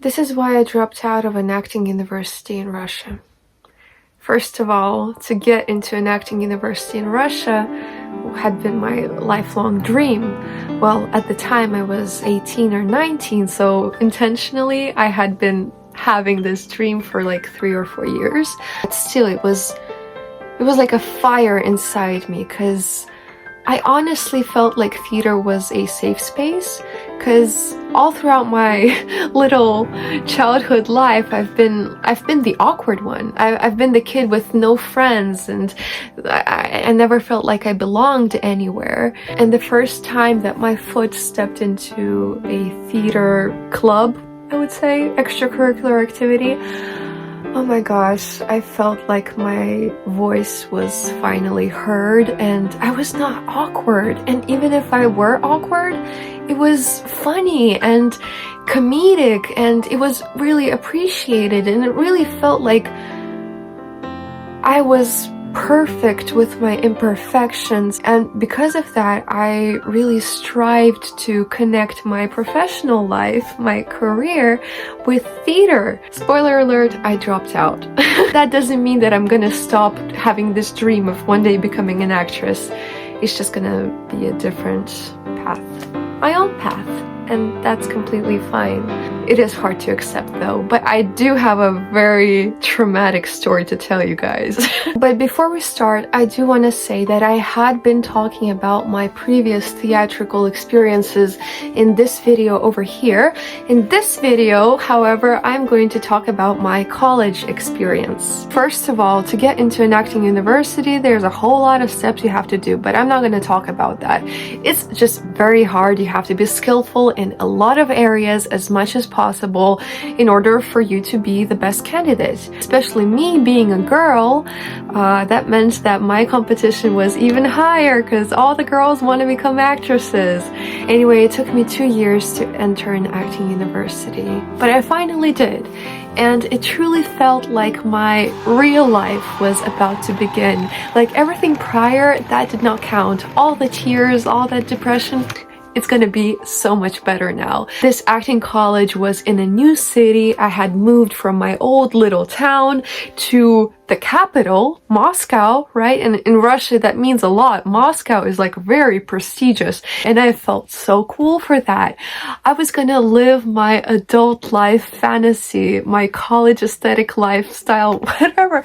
This is why I dropped out of an acting university in Russia. First of all, to get into an acting university in Russia had been my lifelong dream. Well, at the time I was 18 or 19, so intentionally I had been having this dream for like 3 or 4 years. But still, it was like a fire inside me, because I honestly felt like theater was a safe space, because all throughout my little childhood life, I've been the awkward one. I've been the kid with no friends, and I never felt like I belonged anywhere. And the first time that my foot stepped into a theater club, I would say, extracurricular activity, oh my gosh, I felt like my voice was finally heard, and I was not awkward. And even if I were awkward, it was funny and comedic, and it was really appreciated, and it really felt like I was perfect with my imperfections. And because of that, I really strived to connect my professional life, my career, with theater. Spoiler alert, I dropped out. That doesn't mean that I'm gonna stop having this dream of one day becoming an actress. It's just gonna be a different path, my own path, and that's completely fine. It is hard to accept though, but I do have a very traumatic story to tell you guys. But before we start, I do want to say that I had been talking about my previous theatrical experiences in this video over here. In this video, however, I'm going to talk about my college experience. First of all, to get into an acting university, there's a whole lot of steps you have to do, but I'm not going to talk about that. It's just very hard. You have to be skillful in a lot of areas as much as possible in order for you to be the best candidate. Especially me being a girl, that meant that my competition was even higher, because all the girls want to become actresses. Anyway, it took me 2 years to enter an acting university, but I finally did. And it truly felt like my real life was about to begin. Like everything prior, that did not count. All the tears, all that depression, it's gonna be so much better now. This acting college was in a new city. I had moved from my old little town to the capital, Moscow, right? And in Russia, that means a lot. Moscow is like very prestigious, and I felt so cool for that. I was gonna live my adult life fantasy, my college aesthetic lifestyle, whatever.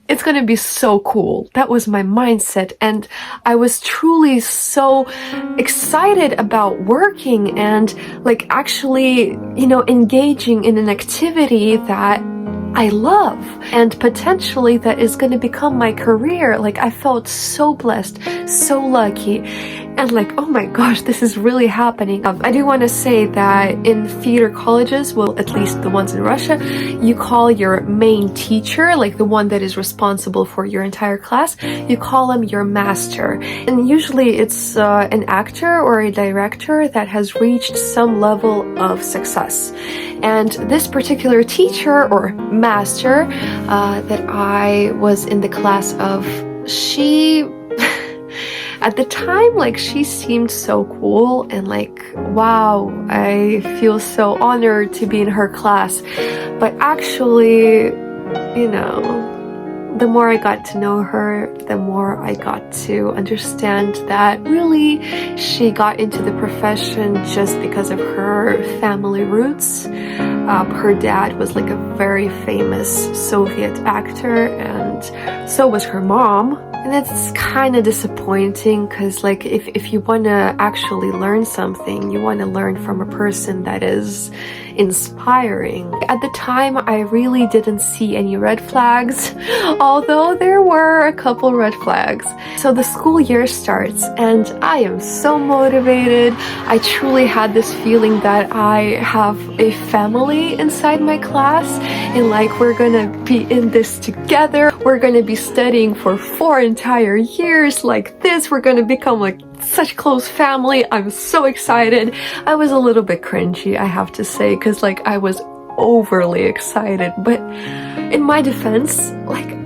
It's gonna be so cool. That was my mindset, and I was truly so excited about working and like actually, engaging in an activity that I love, and potentially that is going to become my career. Like, I felt so blessed, so lucky, and like, oh my gosh, this is really happening. I do want to say that in theater colleges, well, at least the ones in Russia, you call your main teacher, like the one that is responsible for your entire class, you call him your master. And usually it's an actor or a director that has reached some level of success. And this particular teacher or master that I was in the class of, she at the time, like, she seemed so cool, and like, wow, I feel so honored to be in her class. But actually, the more I got to know her, the more I got to understand that really she got into the profession just because of her family roots. Her dad was like a very famous Soviet actor, and so was her mom. And it's kind of disappointing, because like if you want to actually learn something, you want to learn from a person that is inspiring. At the time, I really didn't see any red flags, although there were a couple red flags. So the school year starts, and I am so motivated. I truly had this feeling that I have a family inside my class, and like, we're gonna be in this together. We're gonna be studying for 4 entire years like this. We're gonna become like such close family. I'm so excited. I was a little bit cringy, I have to say, because like, I was overly excited. But in my defense, like,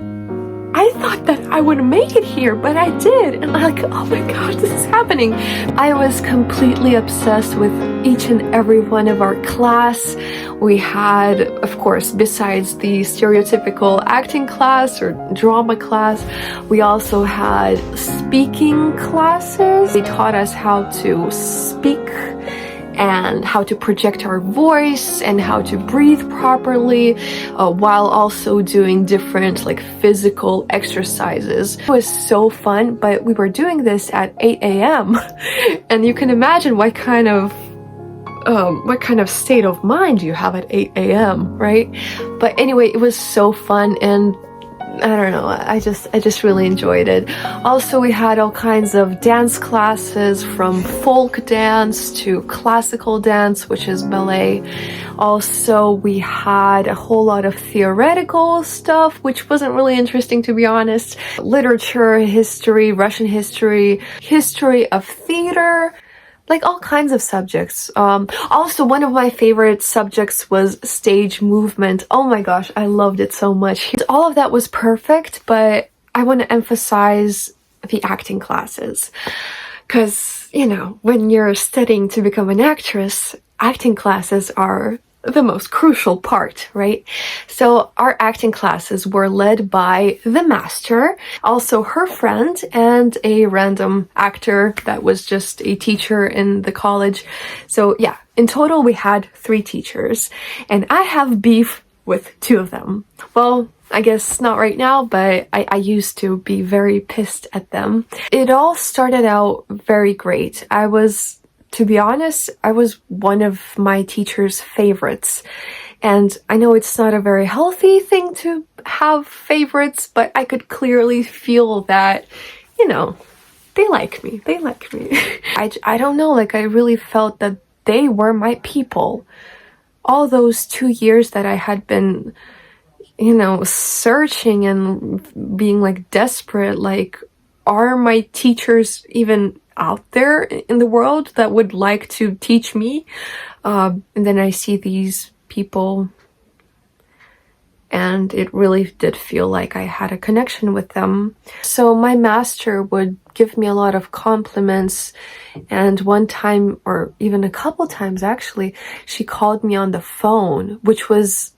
I thought that I would make it here, but I did. And I'm like, oh my gosh, this is happening. I was completely obsessed with each and every one of our class. We had, of course, besides the stereotypical acting class or drama class, we also had speaking classes. They taught us how to speak and how to project our voice and how to breathe properly, while also doing different like physical exercises. It was so fun, but we were doing this at 8 a.m. and you can imagine what kind of state of mind you have at 8 a.m., right? But anyway, it was so fun, and I don't know, I just really enjoyed it. Also, we had all kinds of dance classes, from folk dance to classical dance, which is ballet. Also, we had a whole lot of theoretical stuff, which wasn't really interesting, to be honest. Literature, history, Russian history, history of theater, like all kinds of subjects. Also, one of my favorite subjects was stage movement. Oh my gosh, I loved it so much. All of that was perfect, but I want to emphasize the acting classes. Because, you know, when you're studying to become an actress, acting classes are the most crucial part, right? So our acting classes were led by the master, also her friend, and a random actor that was just a teacher in the college. So yeah, in total we had 3 teachers, and I have beef with 2 of them. Well, I guess not right now, but I used to be very pissed at them. It all started out very great. To be honest, I was one of my teacher's favorites. And I know it's not a very healthy thing to have favorites, but I could clearly feel that, you know, they like me. They like me. I don't know, like I really felt that they were my people. All those 2 years that I had been, you know, searching and being like desperate, like, are my teachers even out there in the world that would like to teach me? And then I see these people, and it really did feel like I had a connection with them. So my master would give me a lot of compliments, and one time, or even a couple times actually, she called me on the phone, which was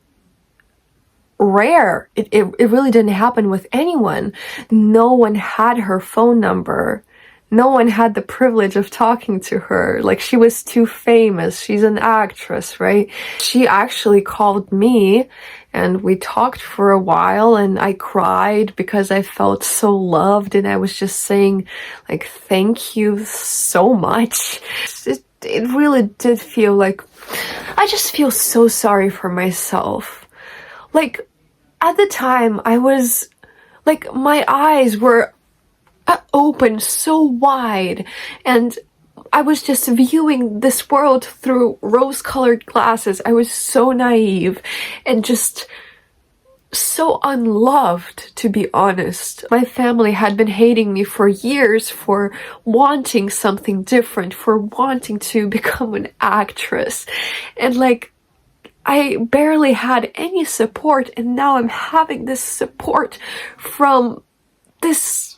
rare. It really didn't happen with anyone. No one had her phone number. No one had the privilege of talking to her. Like, she was too famous. She's an actress, right? She actually called me, and we talked for a while, and I cried because I felt so loved, and I was just saying, like, thank you so much. It really did feel like, I just feel so sorry for myself. Like, at the time, I was, like, my eyes were open so wide, and I was just viewing this world through rose-colored glasses. I was so naive and just so unloved, to be honest. My family had been hating me for years for wanting something different, for wanting to become an actress, and like, I barely had any support, and now I'm having this support from this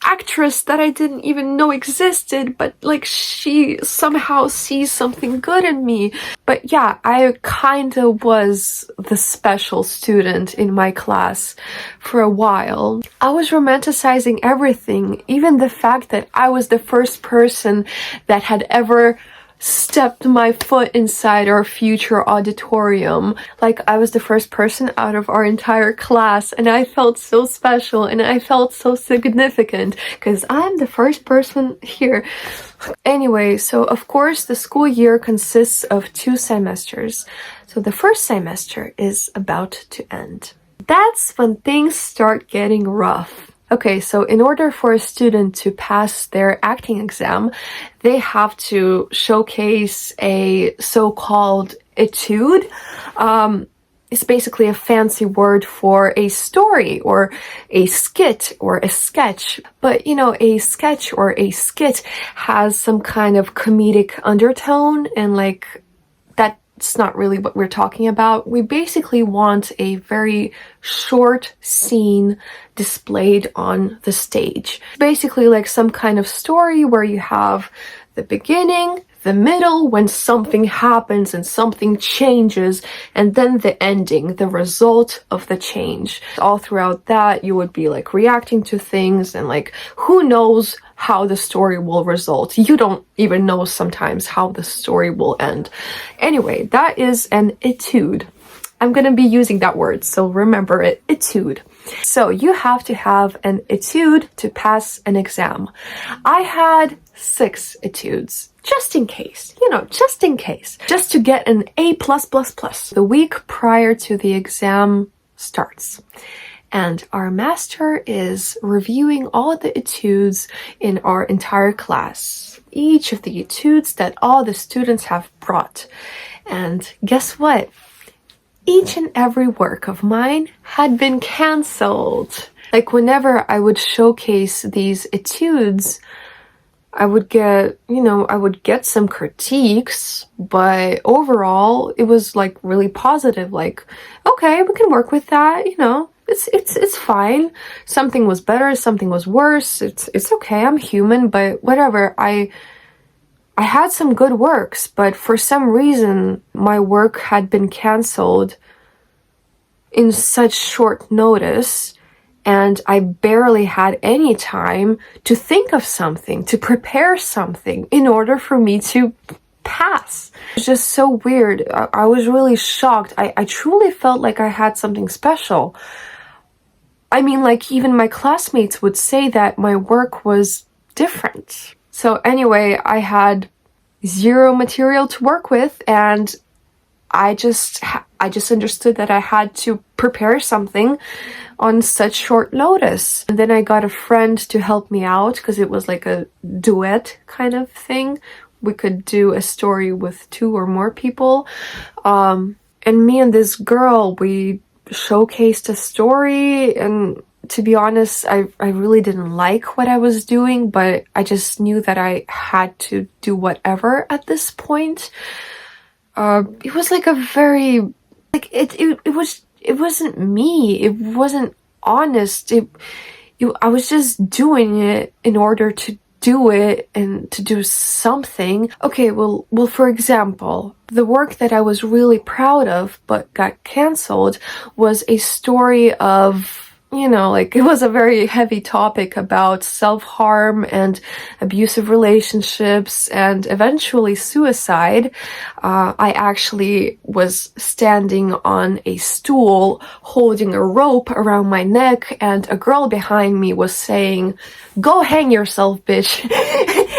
actress that I didn't even know existed, but like, she somehow sees something good in me. But yeah, I kind of was the special student in my class for a while. I was romanticizing everything, even the fact that I was the first person that had ever stepped my foot inside our future auditorium. Like, I was the first person out of our entire class, and I felt so special, and I felt so significant because I'm the first person here. Anyway, so of course the school year consists of 2 semesters. So the first semester is about to end. That's when things start getting rough. Okay, so in order for a student to pass their acting exam, they have to showcase a so-called etude. It's basically a fancy word for a story or a skit or a sketch. But, you know, a sketch or a skit has some kind of comedic undertone, and like, that it's not really what we're talking about. We basically want a very short scene displayed on the stage. Basically like some kind of story where you have the beginning, the middle, when something happens and something changes, and then the ending, the result of the change. All throughout that, you would be like reacting to things, and like, who knows how the story will result. You don't even know sometimes how the story will end. Anyway, that is an etude. I'm gonna be using that word, so remember it, etude. So you have to have an etude to pass an exam. I had 6 etudes, just in case, just in case, just to get an A+++. The week prior to the exam starts, and our master is reviewing all the etudes in our entire class, each of the etudes that all the students have brought. And guess what? Each and every work of mine had been cancelled. Like, whenever I would showcase these etudes, I would get some critiques, but overall it was like really positive. Like, okay, we can work with that, it's fine. Something was better, something was worse. It's okay, I'm human, but whatever. I had some good works, but for some reason my work had been cancelled in such short notice, and I barely had any time to think of something, to prepare something in order for me to pass. It's just so weird. I was really shocked. I truly felt like I had something special. I mean, like, even my classmates would say that my work was different. So anyway, I had 0 material to work with, and I just understood that I had to prepare something on such short notice. And then I got a friend to help me out, because it was like a duet kind of thing. We could do a story with 2 or more people. And me and this girl, we showcased a story, and to be honest, I really didn't like what I was doing, but I just knew that I had to do whatever at this point. It was like a very, like, it wasn't me. It wasn't honest. I was just doing it in order to do it and to do something. Okay, well, for example, the work that I was really proud of but got cancelled was a story of, it was a very heavy topic about self-harm and abusive relationships and eventually suicide. I actually was standing on a stool holding a rope around my neck, and a girl behind me was saying, "Go hang yourself, bitch."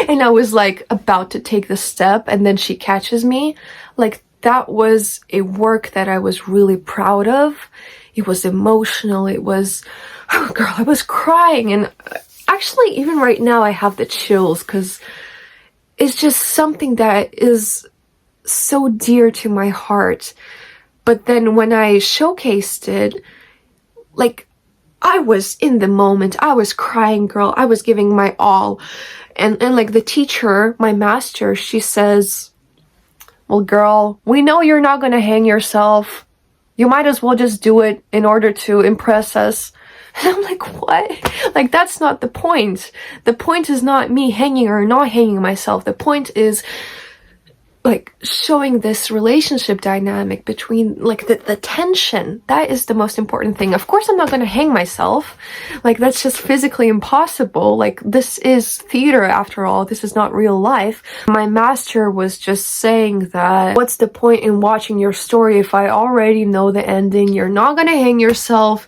And I was like about to take the step, and then she catches me. Like, that was a work that I was really proud of. It was emotional. It was, oh girl, I was crying. And actually, even right now, I have the chills, because it's just something that is so dear to my heart. But then when I showcased it, like, I was in the moment. I was crying, girl. I was giving my all. And like, the teacher, my master, she says, "Well, girl, we know you're not gonna hang yourself. You might as well just do it in order to impress us." And I'm like, what? Like, that's not the point. The point is not me hanging or not hanging myself. The point is, like, showing this relationship dynamic between, like, the tension. That is the most important thing. Of course, I'm not going to hang myself. Like, that's just physically impossible. Like, this is theater after all. This is not real life. My master was just saying that, what's the point in watching your story if I already know the ending? You're not going to hang yourself.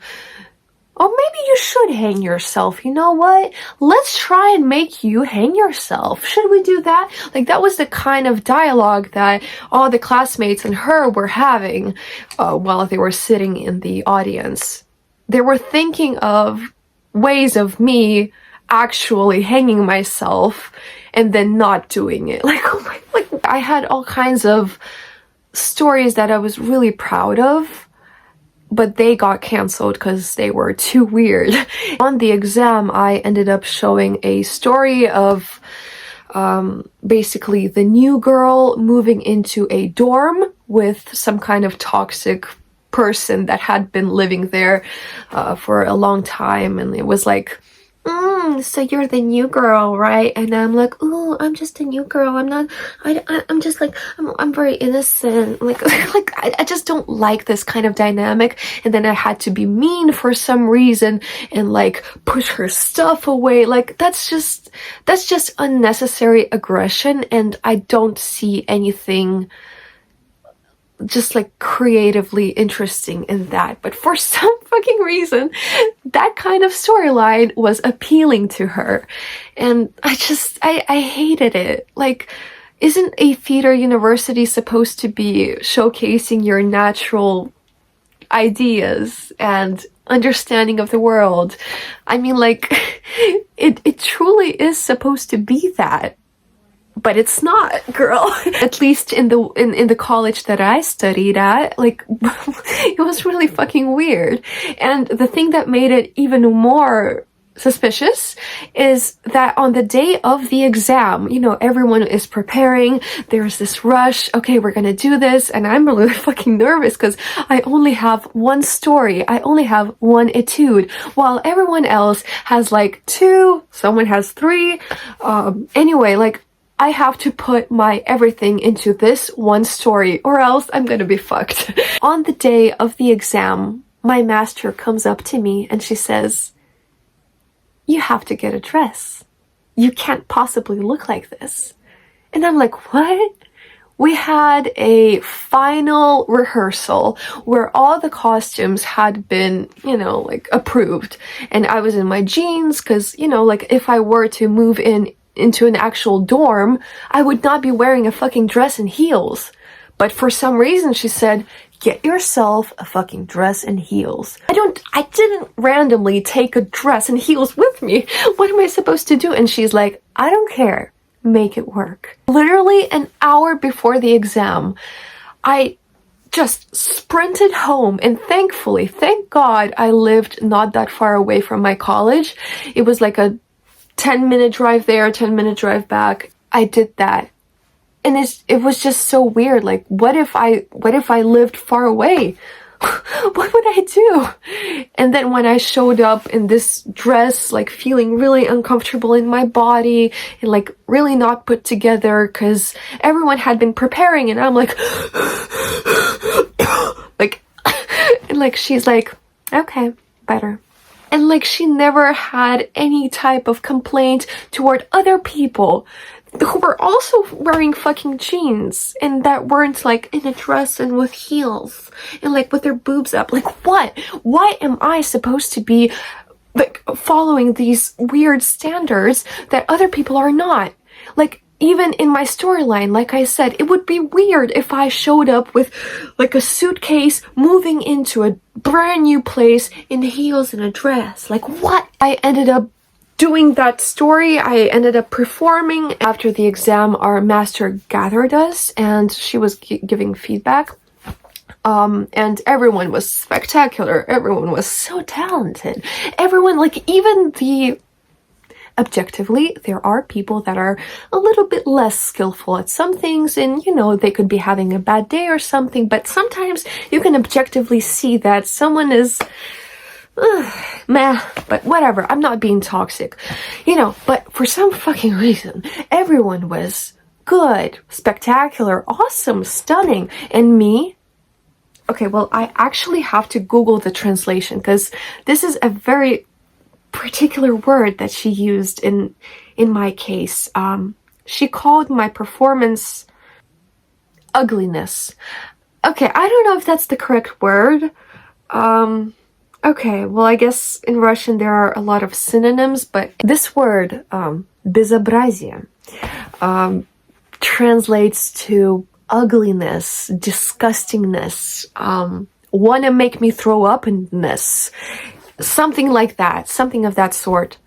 Or maybe you should hang yourself. You know what? Let's try and make you hang yourself. Should we do that? Like, that was the kind of dialogue that all the classmates and her were having while they were sitting in the audience. They were thinking of ways of me actually hanging myself and then not doing it. Like, oh my, like, I had all kinds of stories that I was really proud of, but they got cancelled because they were too weird. On the exam, I ended up showing a story of basically the new girl moving into a dorm with some kind of toxic person that had been living there for a long time, and it was like, so you're the new girl, right? And I'm like, oh, I'm just a new girl. I'm not. I'm just like, I'm very innocent. Like, like I just don't like this kind of dynamic. And then I had to be mean for some reason and like push her stuff away. Like that's just unnecessary aggression, and I don't see anything just like creatively interesting in that. But for some fucking reason, that kind of storyline was appealing to her, and I hated it. Like, isn't a theater university supposed to be showcasing your natural ideas and understanding of the world? I mean, like, it truly is supposed to be that. But it's not, girl. At least in the college that I studied at, like, it was really fucking weird. And the thing that made it even more suspicious is that on the day of the exam, you know, everyone is preparing, there's this rush, okay, we're gonna do this, and I'm really fucking nervous because I only have one story, I only have one etude, while everyone else has like 2, someone has 3, anyway, like, I have to put my everything into this one story or else I'm gonna be fucked. On the day of the exam, my master comes up to me and she says, you have to get a dress. You can't possibly look like this. And I'm like, what? We had a final rehearsal where all the costumes had been, you know, like approved. And I was in my jeans because, you know, like if I were to move into an actual dorm, I would not be wearing a fucking dress and heels. But for some reason she said, get yourself a fucking dress and heels. I didn't randomly take a dress and heels with me. What am I supposed to do? And she's like, I don't care. Make it work. Literally an hour before the exam, I just sprinted home, and thankfully, thank God, I lived not that far away from my college. It was like a 10-minute drive there, 10-minute drive back. I did that. And it was just so weird. Like, what if I lived far away? What would I do? And then when I showed up in this dress, like feeling really uncomfortable in my body and like really not put together because everyone had been preparing, and I'm like, like, and like she's like, okay, better. And like she never had any type of complaint toward other people who were also wearing fucking jeans and that weren't like in a dress and with heels and like with their boobs up. Like, what? Why am I supposed to be like following these weird standards that other people are not? Like, even in my storyline, like I said, it would be weird if I showed up with like a suitcase moving into a brand new place in heels and a dress. Like, what? I ended up doing that story. I ended up performing. After the exam, our master gathered us and she was giving feedback. And everyone was spectacular. Everyone was so talented. Everyone, like, even objectively, there are people that are a little bit less skillful at some things, and you know, they could be having a bad day or something, but sometimes you can objectively see that someone is meh, but whatever, I'm not being toxic, you know, but for some fucking reason, everyone was good, spectacular, awesome, stunning, and me, okay, well, I actually have to Google the translation, because this is a very particular word that she used in my case. She called my performance ugliness. Okay, I don't know if that's the correct word. Okay, well, I guess in Russian there are a lot of synonyms, but this word, безобразие, translates to ugliness, disgustingness, wanna make me throw up-ness. Something like that, something of that sort.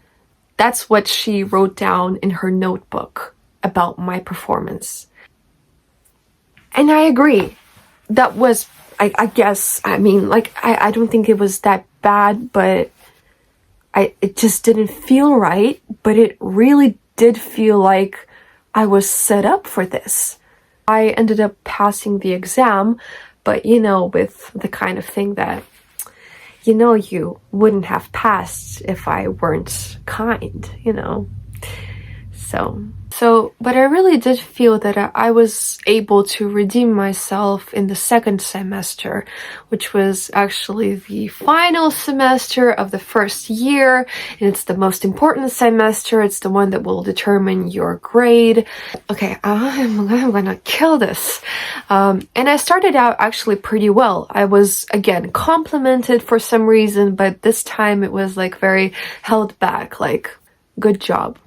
That's what she wrote down in her notebook about my performance. And I agree. That was, I guess, I mean, like, I don't think it was that bad, but it just didn't feel right. But it really did feel like I was set up for this. I ended up passing the exam, but with the kind of thing that you wouldn't have passed if I weren't kind. But I really did feel that I was able to redeem myself in the second semester, which was actually the final semester of the first year, and it's the most important semester. It's the one that will determine your grade. Okay, I'm gonna kill this. And I started out actually pretty well. I was, again, complimented for some reason, but this time it was like very held back, like, good job.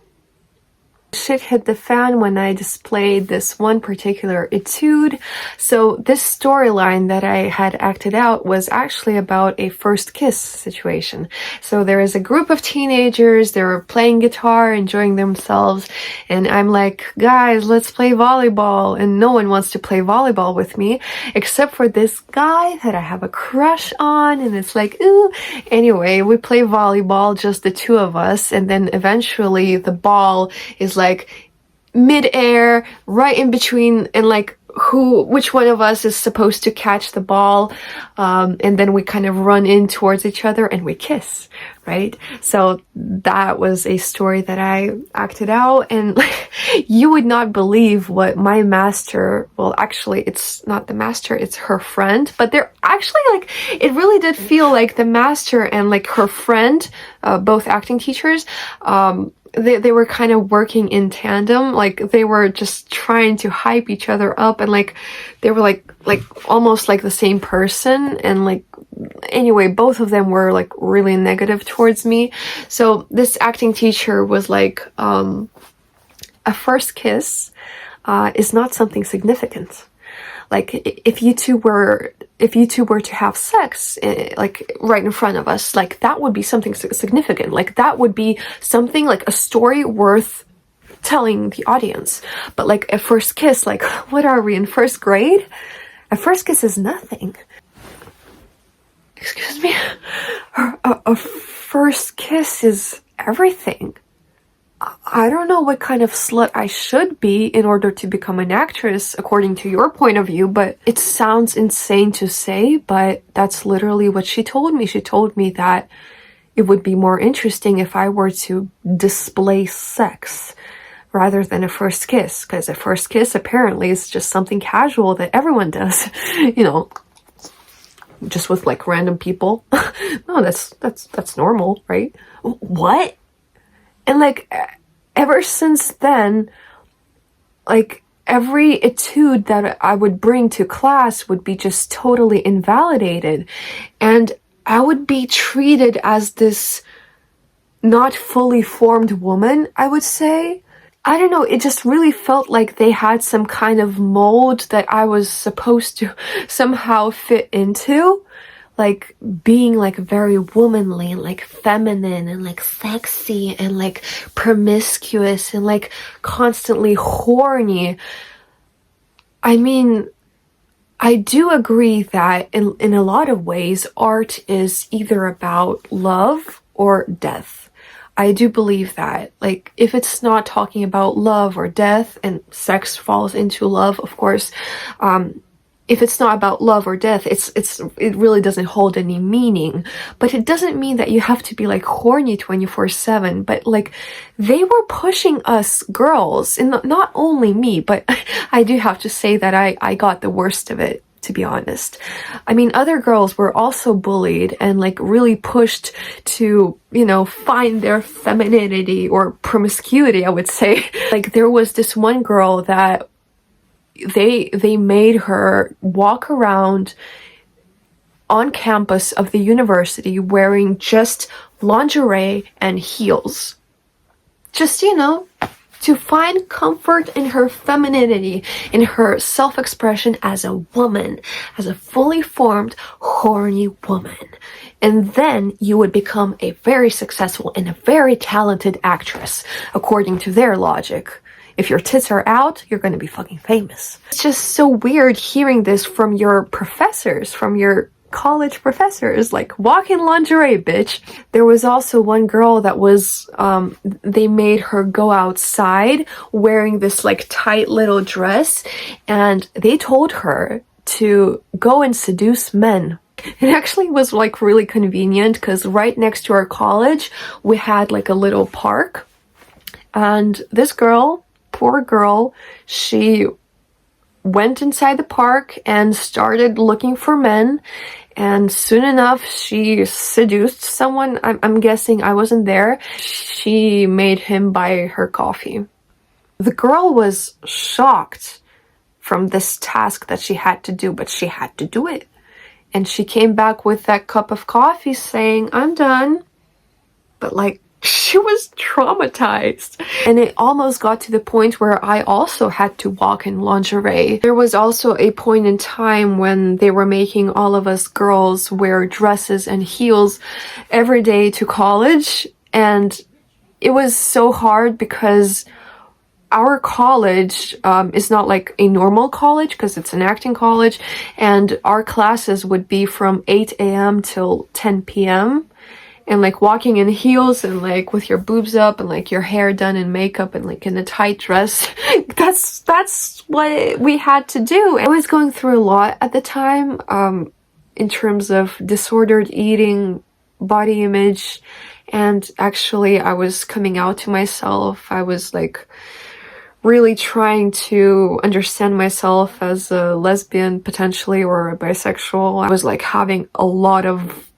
Shit hit the fan when I displayed this one particular etude. So this storyline that I had acted out was actually about a first kiss situation. So there is a group of teenagers, they were playing guitar, enjoying themselves, and I'm like, guys, let's play volleyball. And no one wants to play volleyball with me, except for this guy that I have a crush on, and it's like, ooh. Anyway, we play volleyball, just the two of us, and then eventually the ball is like mid-air, right in between, and like which one of us is supposed to catch the ball, and then we kind of run in towards each other and we kiss, right? So that was a story that I acted out, and you would not believe what my master, well, actually it's not the master, it's her friend, but they're actually like, it really did feel like the master and like her friend, both acting teachers, they were kind of working in tandem. Like, they were just trying to hype each other up, and like they were like almost like the same person, and like, anyway, both of them were like really negative towards me. So this acting teacher was like, a first kiss is not something significant. Like, if you two were to have sex, like right in front of us, like that would be something significant. Like that would be something, like a story worth telling the audience. But like a first kiss, like, what are we, in first grade? A first kiss is nothing. Excuse me? A first kiss is everything. I don't know what kind of slut I should be in order to become an actress, according to your point of view, but it sounds insane to say, but that's literally what she told me. She told me that it would be more interesting if I were to display sex rather than a first kiss, because a first kiss apparently is just something casual that everyone does, just with like random people. No, that's normal, right? What? And like, ever since then, like, every etude that I would bring to class would be just totally invalidated. And I would be treated as this not fully formed woman, I would say. I don't know, it just really felt like they had some kind of mold that I was supposed to somehow fit into. Like, being like very womanly and like feminine and like sexy and like promiscuous and like constantly horny. I mean, I do agree that in a lot of ways, art is either about love or death. I do believe that. Like, if it's not talking about love or death, and sex falls into love, of course, if it's not about love or death, it really doesn't hold any meaning. But it doesn't mean that you have to be like horny 24/7. But like, they were pushing us girls, and not only me, but I do have to say that I got the worst of it, to be honest. I mean, other girls were also bullied and like really pushed to, find their femininity or promiscuity, I would say. Like, there was this one girl that they made her walk around on campus of the university wearing just lingerie and heels. Just, to find comfort in her femininity, in her self-expression as a woman, as a fully formed, horny woman. And then you would become a very successful and a very talented actress, according to their logic. If your tits are out, you're going to be fucking famous. It's just so weird hearing this from your professors, from your college professors, like walk in lingerie, bitch. There was also one girl that was, they made her go outside wearing this like tight little dress, and they told her to go and seduce men. It actually was like really convenient because right next to our college, we had like a little park. And this girl, poor girl, she went inside the park and started looking for men. And soon enough, she seduced someone. I'm guessing, I wasn't there. She made him buy her coffee. The girl was shocked from this task that she had to do, but she had to do it. And she came back with that cup of coffee saying, I'm done. But like, she was traumatized. And it almost got to the point where I also had to walk in lingerie. There was also a point in time when they were making all of us girls wear dresses and heels every day to college. And it was so hard because our college is not like a normal college because it's an acting college, and our classes would be from 8 a.m. till 10 p.m. And like walking in heels and like with your boobs up and like your hair done in makeup and like in a tight dress, that's what we had to do. I was going through a lot at the time in terms of disordered eating, body image, and actually I was coming out to myself. I was like really trying to understand myself as a lesbian potentially, or a bisexual. I was like having a lot of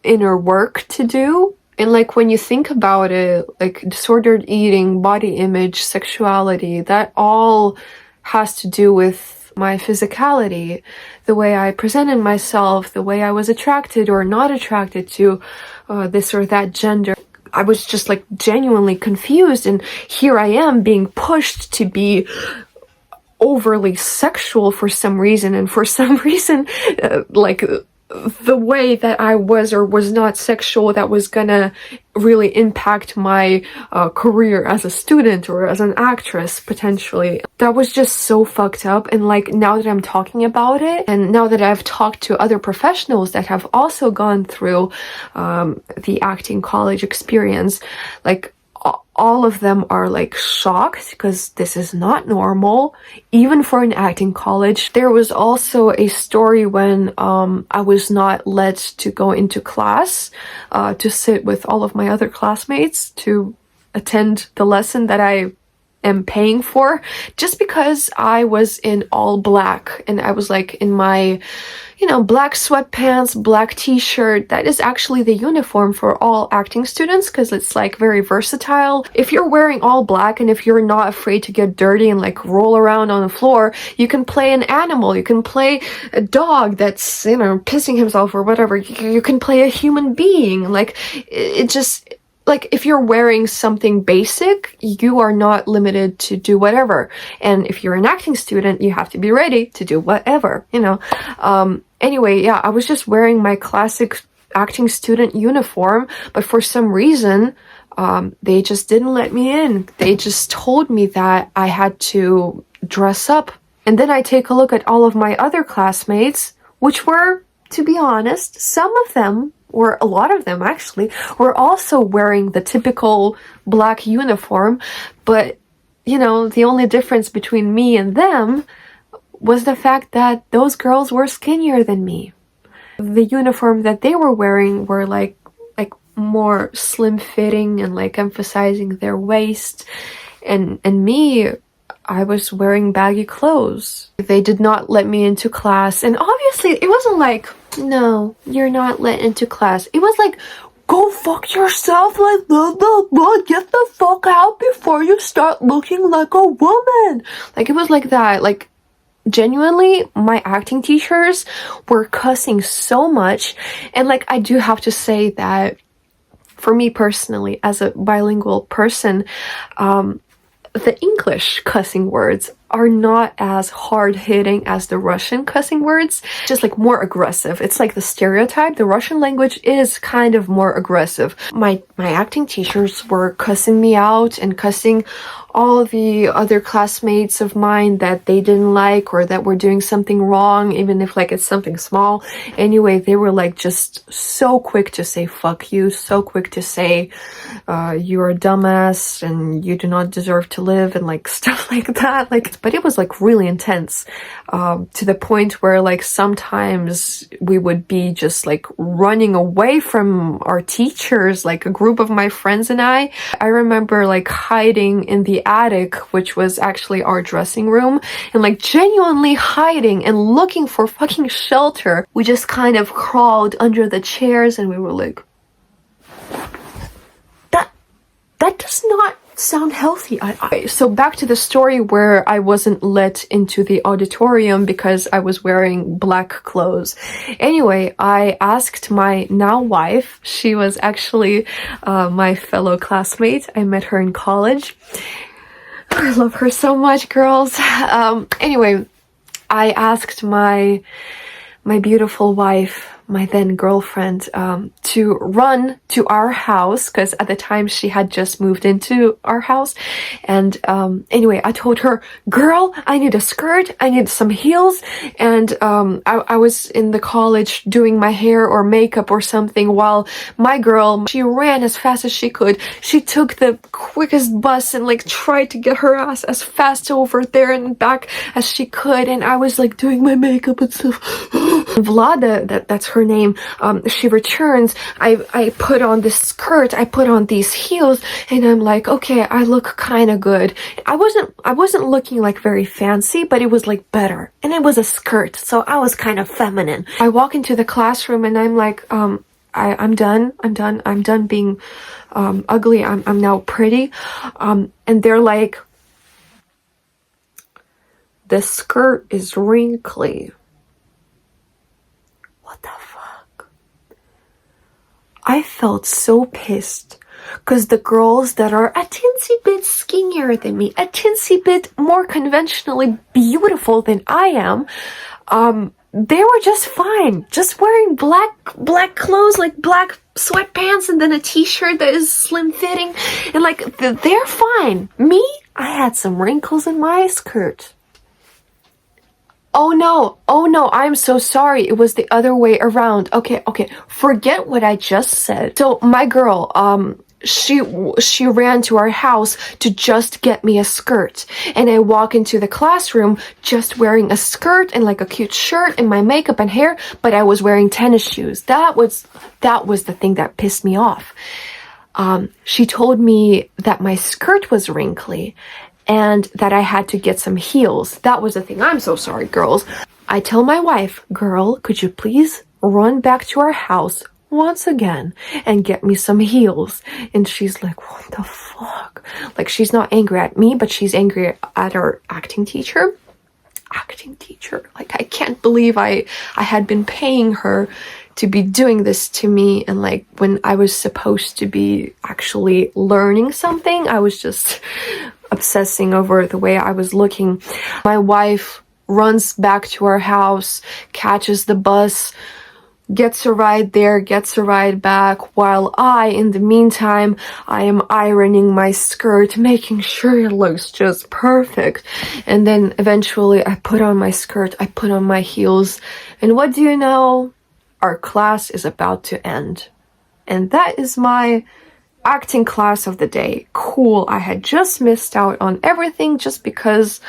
inner work to do. And like when you think about it, like disordered eating, body image, sexuality, that all has to do with my physicality, the way I presented myself, the way I was attracted or not attracted to this or that gender. I was just like genuinely confused, and here I am being pushed to be overly sexual for some reason, and for some reason like the way that I was or was not sexual, that was gonna really impact my career as a student or as an actress potentially. That was just so fucked up. And like now that I'm talking about it, and now that I've talked to other professionals that have also gone through the acting college experience, like all of them are like shocked because this is not normal, even for an acting college. There was also a story when I was not let to go into class to sit with all of my other classmates to attend the lesson that I am paying for, just because I was in all black and I was like in my, you know, black sweatpants, black t-shirt. That is actually the uniform for all acting students because it's like very versatile. If you're wearing all black and if you're not afraid to get dirty and like roll around on the floor, you can play an animal, you can play a dog that's, you know, pissing himself or whatever. You can play a human being. Like it just, like if you're wearing something basic, you are not limited to do whatever. And if you're an acting student, you have to be ready to do whatever, you know. Anyway, yeah, I was just wearing my classic acting student uniform, but for some reason, they just didn't let me in. They just told me that I had to dress up. And then I take a look at all of my other classmates, which were, to be honest, some of them, or a lot of them actually, were also wearing the typical black uniform. But, you know, the only difference between me and them was the fact that those girls were skinnier than me. The uniform that they were wearing were like more slim fitting and like emphasizing their waist. And me, I was wearing baggy clothes. They did not let me into class. And obviously it wasn't like, no, you're not let into class. It was like, go fuck yourself, like, blah, blah, blah, get the fuck out before you start looking like a woman. Like, it was like that. Like, genuinely, my acting teachers were cussing so much. And like, I do have to say that for me personally, as a bilingual person, the English cussing words are not as hard-hitting as the Russian cussing words, just like more aggressive. It's like the stereotype. The Russian language is kind of more aggressive. My acting teachers were cussing me out and cussing all the other classmates of mine that they didn't like or that were doing something wrong, even if like it's something small. Anyway, they were like just so quick to say fuck you, so quick to say you're a dumbass and you do not deserve to live and like stuff like that. Like, but it was like really intense, to the point where like sometimes we would be just like running away from our teachers, like a group of my friends and I remember like hiding in the attic, which was actually our dressing room, and like genuinely hiding and looking for fucking shelter. We just kind of crawled under the chairs and we were like, that does not sound healthy. So back to the story where I wasn't let into the auditorium because I was wearing black clothes. Anyway, I asked my now wife. She was actually my fellow classmate. I met her in college. I love her so much, girls. Anyway, I asked my beautiful wife, my then girlfriend, to run to our house, because at the time she had just moved into our house. And anyway, I told her, girl, I need a skirt, I need some heels. And I was in the college doing my hair or makeup or something, while my girl, she ran as fast as she could. She took the quickest bus and like tried to get her ass as fast over there and back as she could. And I was like doing my makeup and stuff. Vlada, that's her name, she returns. I put on this skirt, I put on these heels, and I'm like, okay, I look kind of good. I wasn't looking like very fancy, but it was like better, and it was a skirt, so I was kind of feminine. I walk into the classroom and I'm like, I'm done being ugly. I'm now pretty. And they're like, the skirt is wrinkly. What the fuck? I felt so pissed, because the girls that are a teensy bit skinnier than me, a teensy bit more conventionally beautiful than I am, they were just fine, just wearing black clothes, like black sweatpants and then a t-shirt that is slim fitting, and like they're fine. Me, I had some wrinkles in my skirt. Oh no, I'm so sorry. It was the other way around. Okay, forget what I just said. So my girl, she ran to our house to just get me a skirt, and I walk into the classroom just wearing a skirt and like a cute shirt and my makeup and hair, but I was wearing tennis shoes. That was the thing that pissed me off. She told me that my skirt was wrinkly and that I had to get some heels. That was the thing. I'm so sorry, girls. I tell my wife, girl, could you please run back to our house once again and get me some heels? And she's like, what the fuck? Like, she's not angry at me, but she's angry at our acting teacher. Like, I can't believe I had been paying her to be doing this to me, and like when I was supposed to be actually learning something, I was just obsessing over the way I was looking. My wife runs back to our house, catches the bus, gets a ride there, gets a ride back, while I, in the meantime, I am ironing my skirt, making sure it looks just perfect. And then eventually I put on my skirt, I put on my heels, and what do you know? Our class is about to end. And that is my acting class of the day. Cool, I had just missed out on everything just because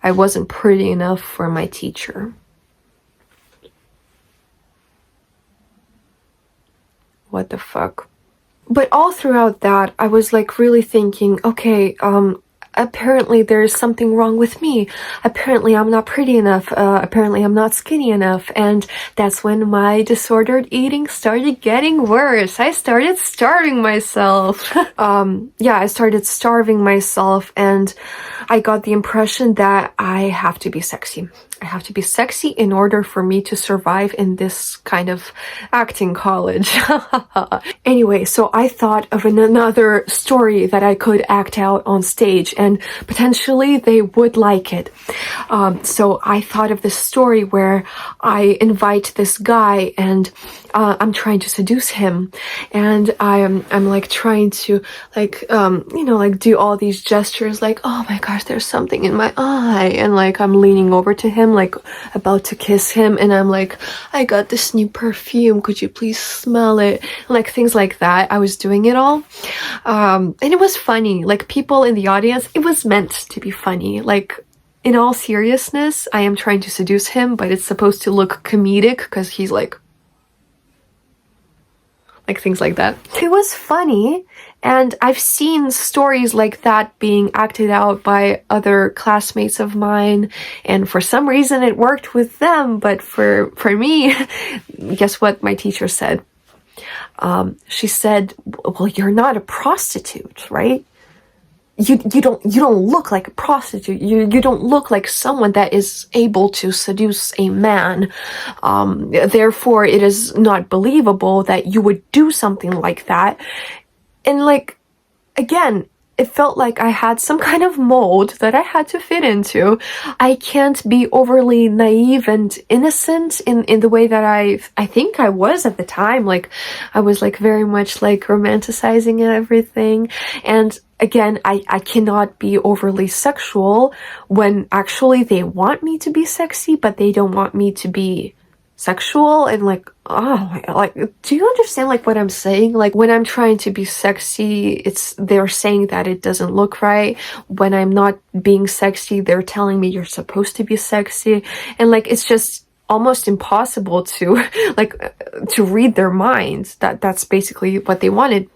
I wasn't pretty enough for my teacher. What the fuck? But all throughout that, I was like really thinking, okay, apparently there's something wrong with me. Apparently I'm not pretty enough. Apparently I'm not skinny enough. And that's when my disordered eating started getting worse. I started starving myself. I started starving myself, and I got the impression that I have to be sexy. I have to be sexy in order for me to survive in this kind of acting college. Anyway, so I thought of another story that I could act out on stage, and potentially they would like it. So I thought of this story where I invite this guy, and I'm trying to seduce him, and I'm like trying to like like do all these gestures, like, oh my gosh, there's something in my eye, and like I'm leaning over to him, like about to kiss him, and I'm like, I got this new perfume, could you please smell it, like things like that. I was doing it all, and it was funny. Like, people in the audience, it was meant to be funny. Like, in all seriousness, I am trying to seduce him, but it's supposed to look comedic because he's like things like that. It was funny, and I've seen stories like that being acted out by other classmates of mine, and for some reason it worked with them, but for me, guess what my teacher said? She said, well, you're not a prostitute, right? You don't look like a prostitute. You don't look like someone that is able to seduce a man. Therefore, it is not believable that you would do something like that. And like, again, it felt like I had some kind of mold that I had to fit into. I can't be overly naive and innocent in the way that I think I was at the time. Like, I was like very much like romanticizing everything. And again, I cannot be overly sexual when actually they want me to be sexy, but they don't want me to be sexual. And like, oh, like, do you understand like what I'm saying? Like, when I'm trying to be sexy, they're saying that it doesn't look right. When I'm not being sexy, they're telling me you're supposed to be sexy. And like, it's just almost impossible to to read their minds. That's basically what they wanted,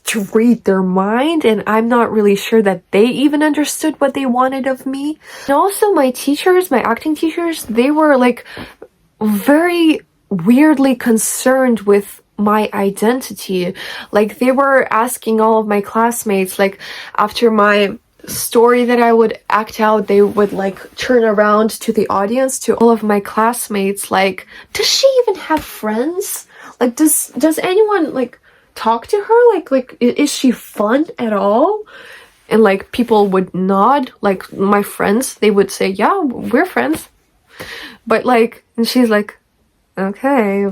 to read their mind, and I'm not really sure that they even understood what they wanted of me. And also my teachers, my acting teachers, they were like very weirdly concerned with my identity. Like, they were asking all of my classmates, like after my story that I would act out, they would like turn around to the audience, to all of my classmates, like, does she even have friends? Like, does anyone like talk to her? Like is she fun at all? And like, people would nod. Like, my friends, they would say, yeah, we're friends. But like, and she's like, okay.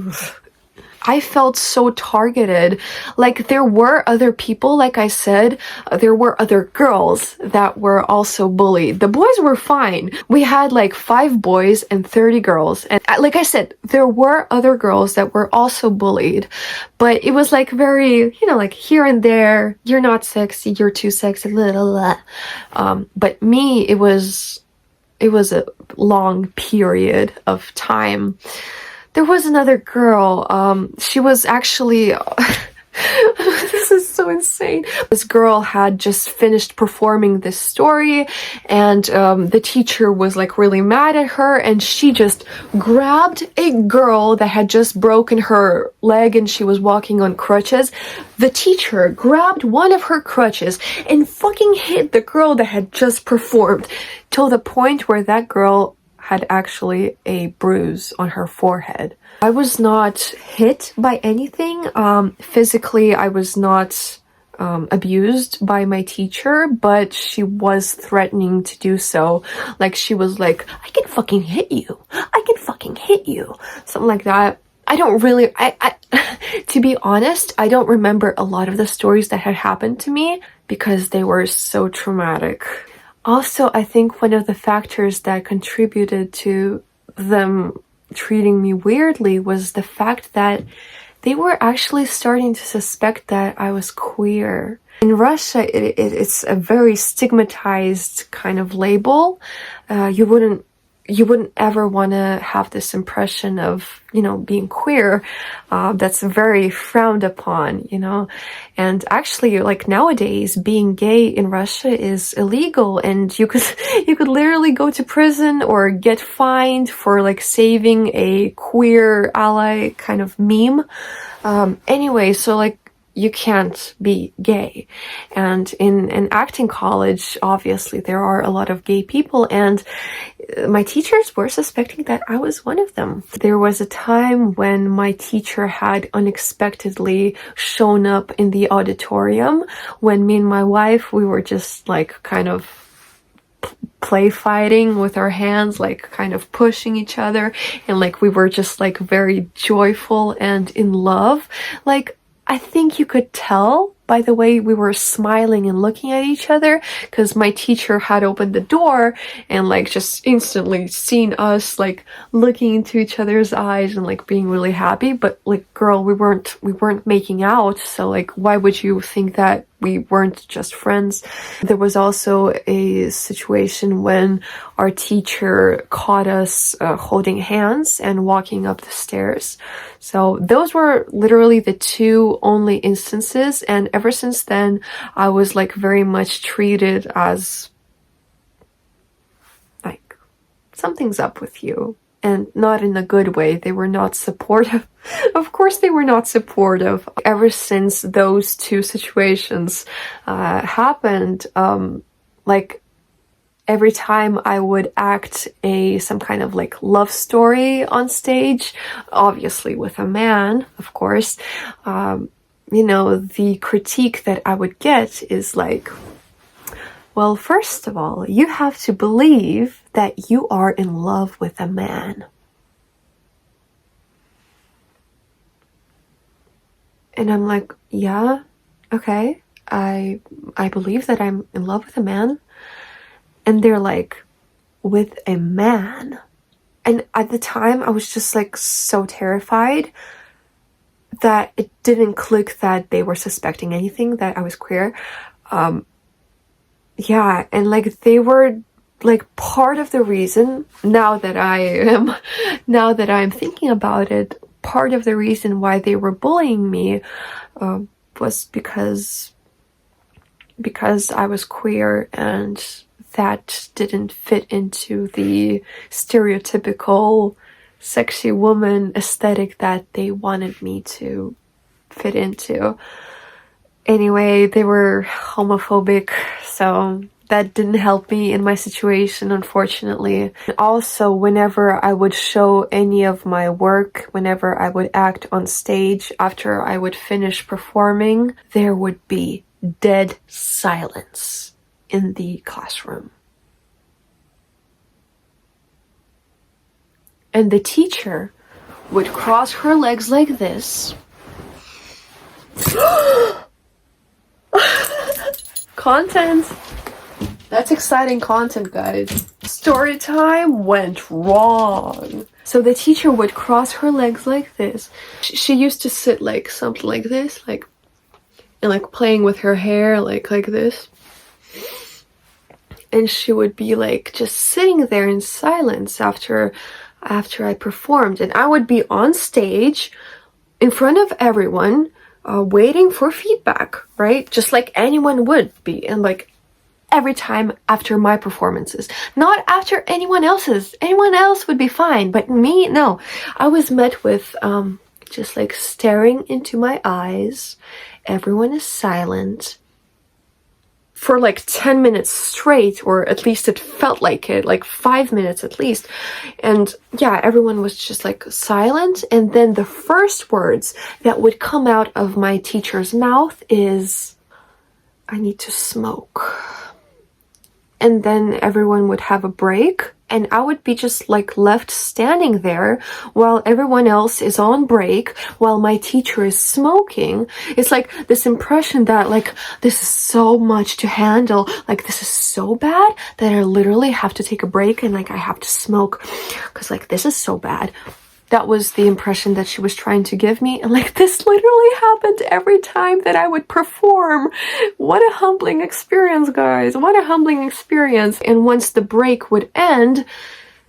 I felt so targeted. Like, there were other people, like I said, there were other girls that were also bullied. The boys were fine. We had like 5 boys and 30 girls. And like I said, there were other girls that were also bullied. But it was like very, like here and there, you're not sexy, you're too sexy, blah, blah, blah. But me, it was a long period of time. There was another girl, she was actually, this is so insane. This girl had just finished performing this story, and the teacher was like really mad at her, and she just grabbed a girl that had just broken her leg and she was walking on crutches. The teacher grabbed one of her crutches and fucking hit the girl that had just performed, to the point where that girl had actually a bruise on her forehead. I was not hit by anything. Physically, I was not abused by my teacher, but she was threatening to do so. Like, she was like, I can fucking hit you. I can fucking hit you. Something like that. I don't really, I to be honest, I don't remember a lot of the stories that had happened to me because they were so traumatic. Also, I think one of the factors that contributed to them treating me weirdly was the fact that they were actually starting to suspect that I was queer. In Russia, it's a very stigmatized kind of label. You wouldn't ever want to have this impression of, being queer. That's very frowned upon, and actually, like, nowadays, being gay in Russia is illegal, and you could literally go to prison or get fined for like saving a queer ally kind of meme. Anyway, so like, you can't be gay. And in an acting college, obviously there are a lot of gay people, and my teachers were suspecting that I was one of them. There was a time when my teacher had unexpectedly shown up in the auditorium when me and my wife, we were just like kind of play fighting with our hands, like kind of pushing each other, and like we were just like very joyful and in love. Like, I think you could tell by the way we were smiling and looking at each other, because my teacher had opened the door and like just instantly seen us like looking into each other's eyes and like being really happy. But like, girl, we weren't making out, so like why would you think that we weren't just friends? There was also a situation when our teacher caught us holding hands and walking up the stairs. So those were literally the two only instances, and ever since then I was like very much treated as like something's up with you, and not in a good way. They were not supportive. Of course they were not supportive. Ever since those two situations happened, like every time I would act some kind of like love story on stage, obviously with a man, of course, you know, the critique that I would get is like, well, first of all, you have to believe that you are in love with a man. And I'm like, yeah, okay, I believe that I'm in love with a man. And they're like, with a man? And at the time I was just like so terrified that it didn't click that they were suspecting anything, that I was queer. Yeah, and like they were like part of the reason, now that I'm thinking about it, part of the reason why they were bullying me was because I was queer, and that didn't fit into the stereotypical sexy woman aesthetic that they wanted me to fit into. Anyway, they were homophobic, so that didn't help me in my situation, unfortunately. Also, whenever I would show any of my work, whenever I would act on stage, after I would finish performing, there would be dead silence in the classroom. And the teacher would cross her legs like this. Content! That's exciting content, guys. Story time went wrong. So the teacher would cross her legs like this. She used to sit like something like this, like, and like playing with her hair like this. And she would be like just sitting there in silence after I performed, and I would be on stage in front of everyone, waiting for feedback, right? Just like anyone would be, and like every time after my performances, not after anyone else's. Anyone else would be fine, but me, no. I was met with just like staring into my eyes. Everyone is silent for like 10 minutes straight, or at least it felt like it, like 5 minutes at least. And yeah, everyone was just like silent. And then the first words that would come out of my teacher's mouth is, I need to smoke. And then everyone would have a break, and I would be just like left standing there while everyone else is on break, while my teacher is smoking. It's like this impression that like this is so much to handle, like this is so bad that I literally have to take a break and like I have to smoke because like this is so bad. That was the impression that she was trying to give me. And like this literally happened every time that I would perform. What a humbling experience, guys. What a humbling experience. And once the break would end,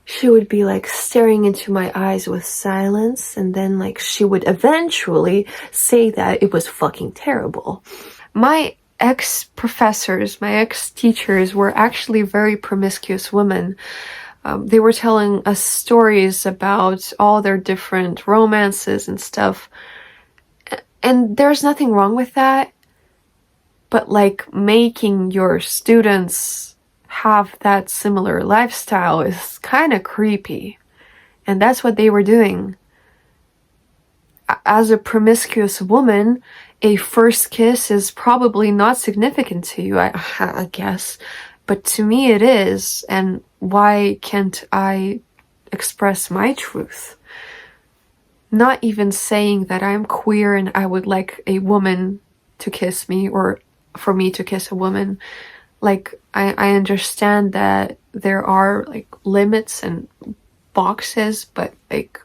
she would be like staring into my eyes with silence. And then like she would eventually say that it was fucking terrible. My ex-professors, my ex-teachers were actually very promiscuous women. They were telling us stories about all their different romances and stuff. And there's nothing wrong with that, but like making your students have that similar lifestyle is kind of creepy. And that's what they were doing. As a promiscuous woman, a first kiss is probably not significant to you, I guess. But to me it is. And why can't I express my truth? Not even saying that I'm queer and I would like a woman to kiss me or for me to kiss a woman. Like, I understand that there are like limits and boxes, but like,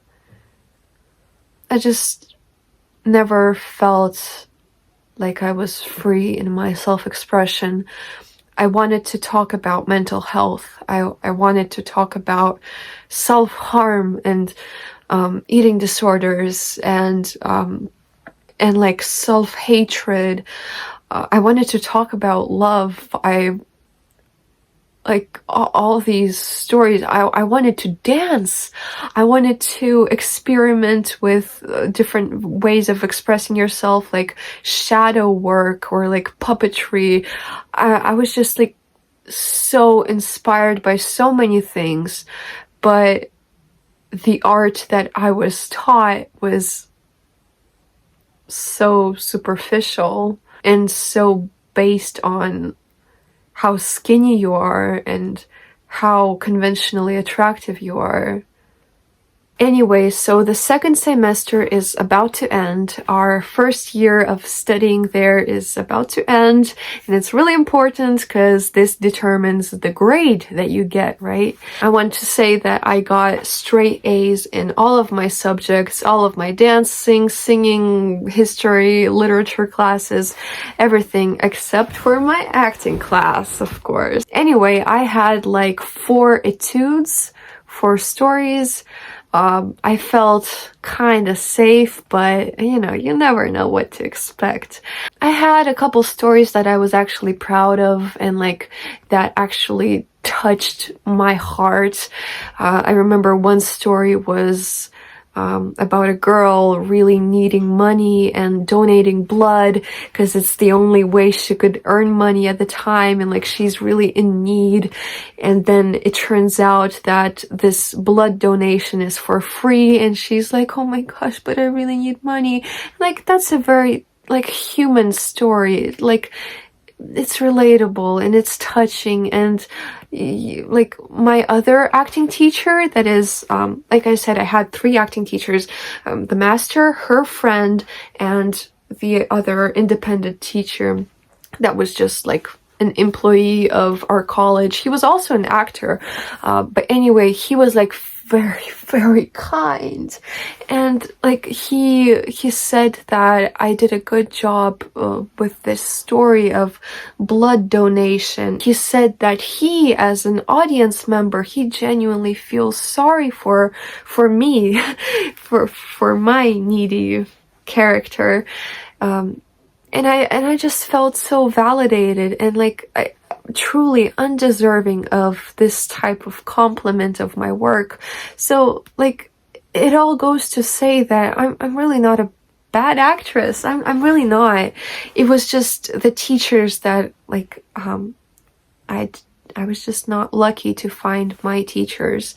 I just never felt like I was free in my self-expression. I wanted to talk about mental health. I wanted to talk about self-harm and eating disorders and like self-hatred. I wanted to talk about love. Like all these stories. I wanted to dance. I wanted to experiment with different ways of expressing yourself, like shadow work or like puppetry. I was just like so inspired by so many things, but the art that I was taught was so superficial and so based on how skinny you are and how conventionally attractive you are. Anyway, so the second semester is about to end. Our first year of studying there is about to end. And it's really important because this determines the grade that you get, right? I want to say that I got straight A's in all of my subjects, all of my dancing, singing, history, literature classes, everything except for my acting class, of course. Anyway, I had like 4 etudes, 4 stories. I felt kind of safe, but you know, you never know what to expect. I had a couple stories that I was actually proud of and like that actually touched my heart. I remember one story was about a girl really needing money and donating blood because it's the only way she could earn money at the time, and like she's really in need. And then it turns out that this blood donation is for free, and she's like, oh my gosh, but I really need money. Like, that's a very like human story. Like, it's relatable and it's touching. And like my other acting teacher, that is like I said, I had 3 acting teachers, the master, her friend, and the other independent teacher that was just like an employee of our college. He was also an actor, but anyway, he was like very, very kind. And like he said that I did a good job with this story of blood donation. He said that he, as an audience member, he genuinely feels sorry for me, for my needy character. And I just felt so validated and like truly undeserving of this type of compliment of my work. So like, it all goes to say that I'm really not a bad actress. I'm really not. It was just the teachers that like I was just not lucky to find my teachers.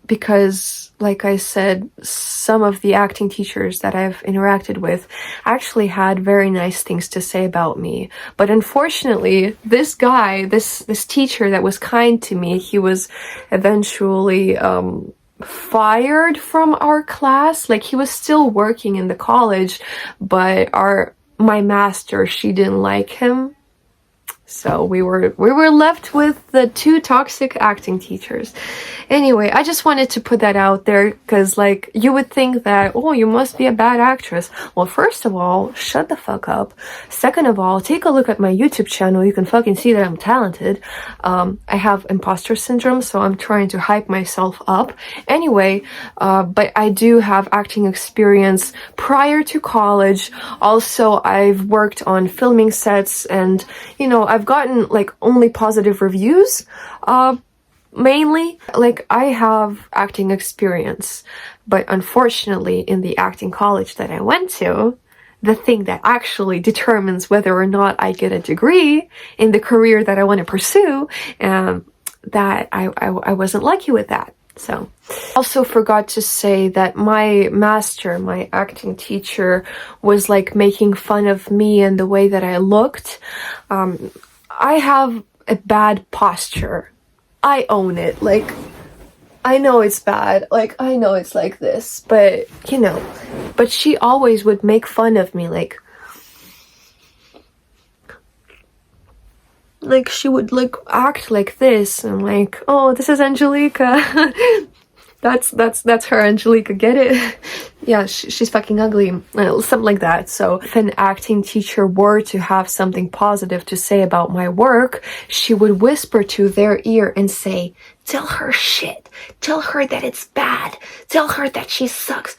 Because, like I said, some of the acting teachers that I've interacted with actually had very nice things to say about me. But unfortunately, this guy, this teacher that was kind to me, he was eventually fired from our class. Like, he was still working in the college, but my master, she didn't like him. So we were left with the 2 toxic acting teachers. Anyway, I just wanted to put that out there because like you would think that, oh, you must be a bad actress. Well, first of all, shut the fuck up. Second of all, take a look at my YouTube channel. You can fucking see that I'm talented. I have imposter syndrome, so I'm trying to hype myself up. Anyway, but I do have acting experience prior to college. Also, I've worked on filming sets and, you know, I've gotten like only positive reviews. mainly. Like, I have acting experience, but unfortunately in the acting college that I went to, the thing that actually determines whether or not I get a degree in the career that I want to pursue, that I wasn't lucky with that. So, also forgot to say that my master, my acting teacher, was like making fun of me and the way that I looked. I have a bad posture. I own it. Like, I know it's bad. Like, I know it's like this, but you know, but she always would make fun of me. Like she would like act like this, and like, oh, this is Angelica. That's her, Angelica, get it? Yeah, she's fucking ugly, something like that. So if an acting teacher were to have something positive to say about my work, she would whisper to their ear and say, tell her shit, tell her that it's bad, tell her that she sucks.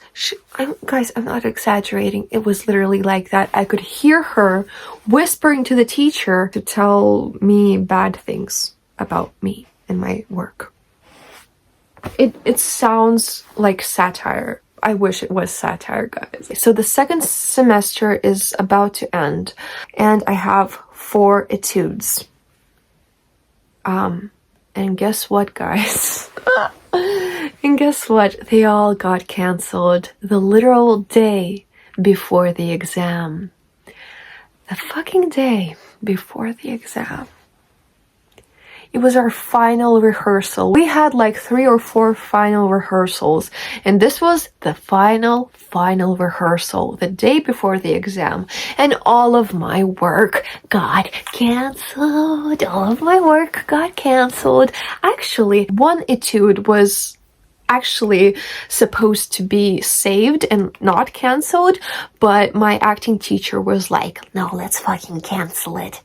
Guys, I'm not exaggerating, it was literally like that. I could hear her whispering to the teacher to tell me bad things about me and my work. It sounds like satire. I wish it was satire, guys. So the second semester is about to end, and I have 4 etudes. And guess what, guys? And guess what? They all got cancelled the literal day before the exam. The fucking day before the exam. It was our final rehearsal. We had like 3 or 4 final rehearsals, and this was the final rehearsal, the day before the exam, and all of my work got cancelled. All of my work got cancelled. Actually, one etude was actually supposed to be saved and not cancelled, but my acting teacher was like, no, let's fucking cancel it.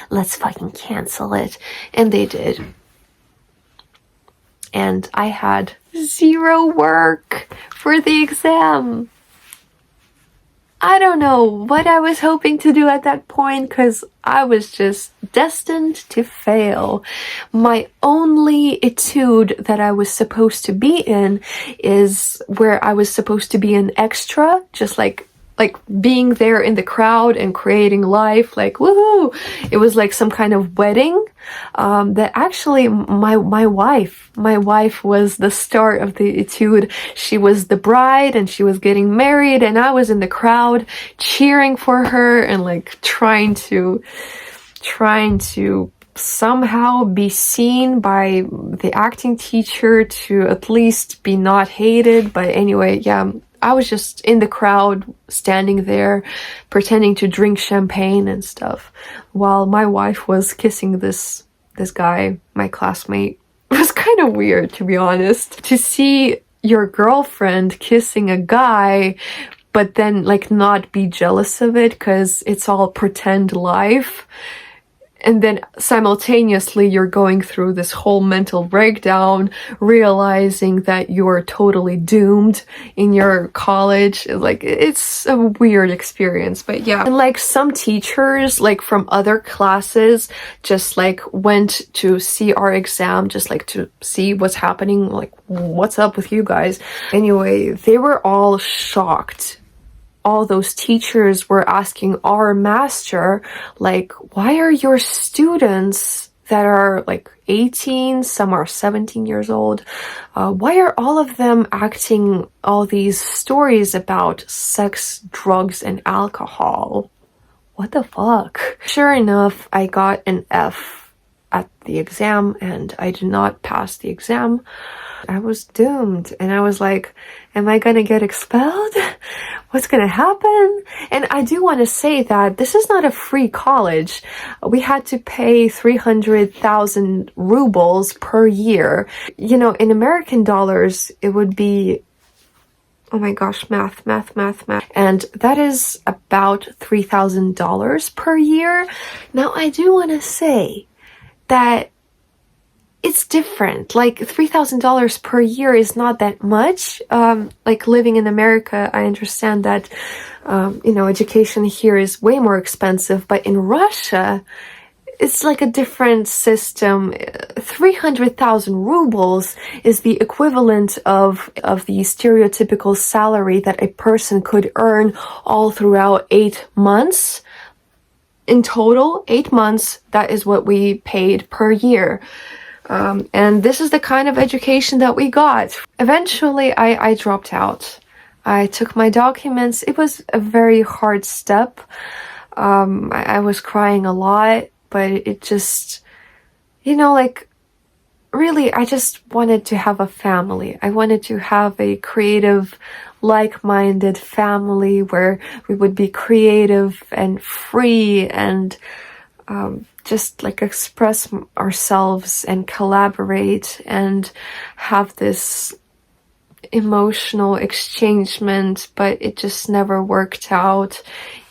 Let's fucking cancel it. And they did. And I had 0 work for the exam. I don't know what I was hoping to do at that point, because I was just destined to fail. My only etude that I was supposed to be in is where I was supposed to be an extra, just like being there in the crowd and creating life, like woohoo. It was like some kind of wedding that actually my wife was the star of the etude. She was the bride and she was getting married, and I was in the crowd cheering for her and like trying to somehow be seen by the acting teacher, to at least be not hated. But anyway, yeah, I was just in the crowd, standing there, pretending to drink champagne and stuff, while my wife was kissing this guy, my classmate. It was kind of weird, to be honest, to see your girlfriend kissing a guy, but then like not be jealous of it because it's all pretend life. And then simultaneously you're going through this whole mental breakdown, realizing that you're totally doomed in your college. Like, it's a weird experience, but yeah. And like some teachers, like from other classes, just like went to see our exam, just like to see what's happening, like what's up with you guys. Anyway, they were all shocked. All those teachers were asking our master, like, why are your students that are like 18, some are 17 years old, why are all of them acting all these stories about sex, drugs, and alcohol? What the fuck? Sure enough, I got an F at the exam and I did not pass the exam. I was doomed, and I was like, am I gonna get expelled? What's gonna happen? And I do want to say that this is not a free college. We had to pay 300,000 rubles per year. You know, in American dollars, it would be, oh my gosh, math. And that is about $3,000 per year. Now, I do want to say that it's different. Like $3,000 per year is not that much. Like living in America, I understand that, you know, education here is way more expensive. But in Russia, it's like a different system. 300,000 rubles is the equivalent of the stereotypical salary that a person could earn all throughout 8 months. In total, 8 months, that is what we paid per year. And this is the kind of education that we got. Eventually, I dropped out. I took my documents. It was a very hard step. I was crying a lot, but it just, like, really, I just wanted to have a family. I wanted to have a creative, like-minded family where we would be creative and free and just like express ourselves and collaborate and have this emotional exchangement, but it just never worked out.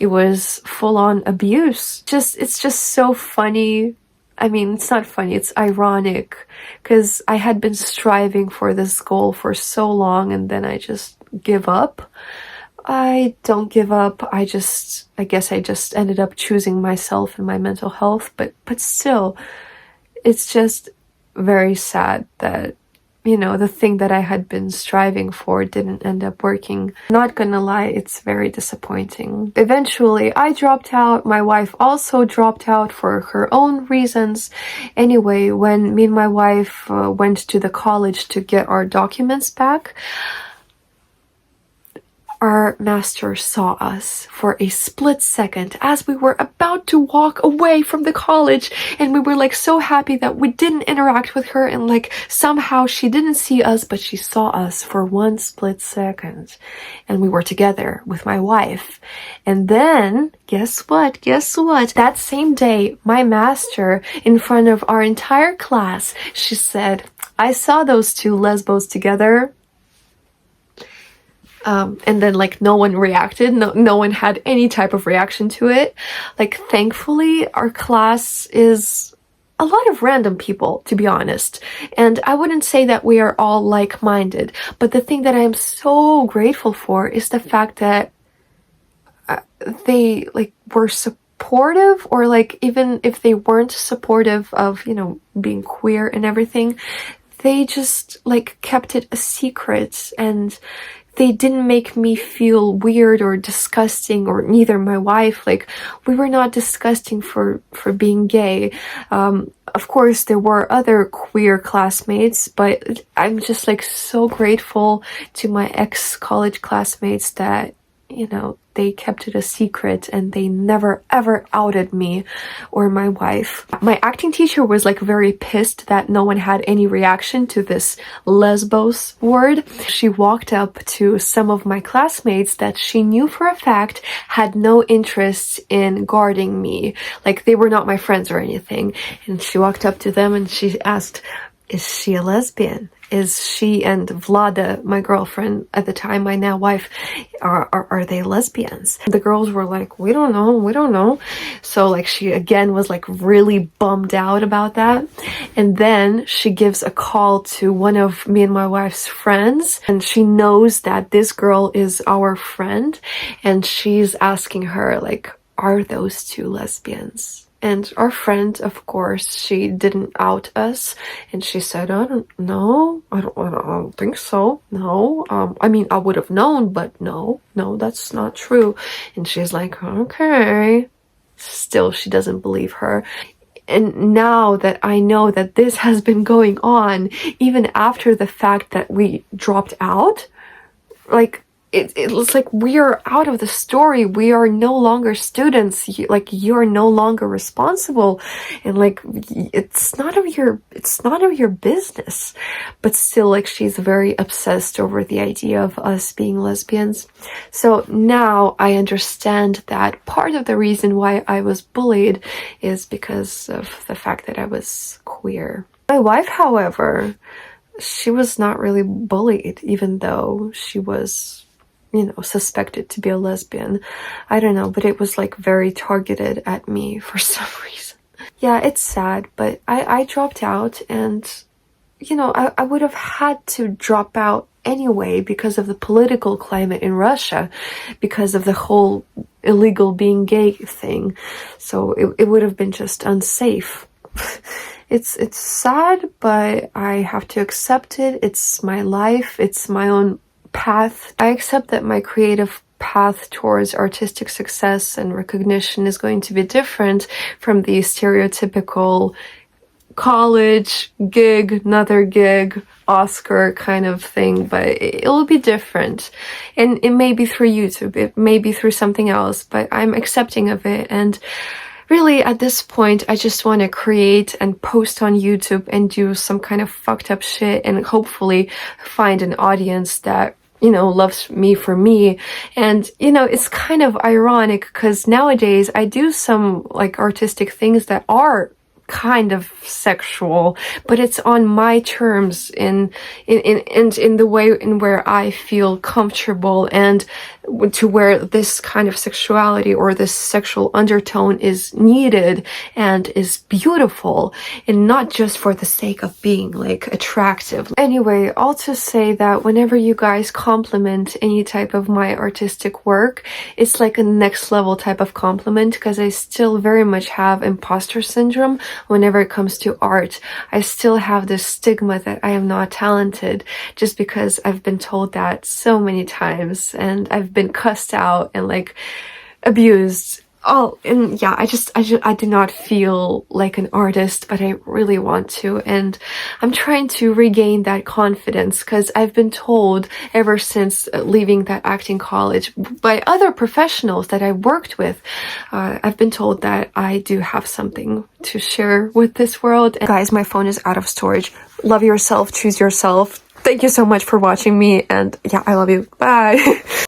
It was full-on abuse. It's just so funny. I mean, it's not funny, it's ironic, because I had been striving for this goal for so long, and then I just give up. I don't give up. I guess I just ended up choosing myself and my mental health, but still, it's just very sad that, the thing that I had been striving for didn't end up working. Not gonna lie, it's very disappointing. Eventually, I dropped out. My wife also dropped out for her own reasons. Anyway, when me and my wife went to the college to get our documents back, our master saw us for a split second as we were about to walk away from the college, and we were like so happy that we didn't interact with her, and like somehow she didn't see us, but she saw us for one split second, and we were together with my wife. And then guess what? That same day, my master, in front of our entire class, she said, "I saw those two lesbos together." And then like no one reacted, no one had any type of reaction to it. Like, thankfully, our class is a lot of random people, to be honest. And I wouldn't say that we are all like-minded, but the thing that I am so grateful for is the fact that they like were supportive, or like even if they weren't supportive of, being queer and everything, they just like kept it a secret, and they didn't make me feel weird or disgusting, or neither my wife. Like, we were not disgusting for being gay. Of course, there were other queer classmates, but I'm just like so grateful to my ex-college classmates that, they kept it a secret, and they never ever outed me or my wife. My acting teacher was like very pissed that no one had any reaction to this lesbos word. She walked up to some of my classmates that she knew for a fact had no interest in guarding me. Like, they were not my friends or anything. And she walked up to them and she asked, "Is she a lesbian? Is she and Vlada, my girlfriend at the time, my now wife, are they lesbians?" The girls were like, we don't know. So like she again was like really bummed out about that. And then she gives a call to one of me and my wife's friends, and she knows that this girl is our friend, and she's asking her like, "Are those two lesbians?" And our friend, of course, she didn't out us, and she said, "I don't know. I don't think so. No. I mean, I would have known, but no, that's not true." And she's like, "Okay." Still, she doesn't believe her. And now that I know that this has been going on, even after the fact that we dropped out, like, it's like we are out of the story. We are no longer students. You are no longer responsible, and like it's none of your business. But still, like, she's very obsessed over the idea of us being lesbians. So now I understand that part of the reason why I was bullied is because of the fact that I was queer. My wife, however, she was not really bullied, even though she was, suspected to be a lesbian. I don't know, but it was like very targeted at me for some reason. Yeah, it's sad, but I dropped out, and, I would have had to drop out anyway because of the political climate in Russia, because of the whole illegal being gay thing. So it would have been just unsafe. It's sad, but I have to accept it. It's my life. It's my own path. I accept that my creative path towards artistic success and recognition is going to be different from the stereotypical college gig, another gig, Oscar kind of thing, but it'll be different. And it may be through YouTube, it may be through something else, but I'm accepting of it. And really, at this point, I just want to create and post on YouTube and do some kind of fucked up shit and hopefully find an audience that, you know, loves me for me. And, you know, it's kind of ironic because nowadays I do some like artistic things that are kind of sexual, but it's on my terms in the way in where I feel comfortable, and to where this kind of sexuality or this sexual undertone is needed and is beautiful, and not just for the sake of being like attractive. Anyway, all to say that whenever you guys compliment any type of my artistic work, it's like a next level type of compliment, because I still very much have imposter syndrome whenever it comes to art. I still have this stigma that I am not talented, just because I've been told that so many times, and I've been cussed out and like abused. Oh, and yeah, I do not feel like an artist, but I really want to, and I'm trying to regain that confidence, because I've been told ever since leaving that acting college by other professionals that I worked with, I've been told that I do have something to share with this world. And guys, my phone is out of storage. Love yourself, choose yourself. Thank you so much for watching me, and yeah, I love you. Bye.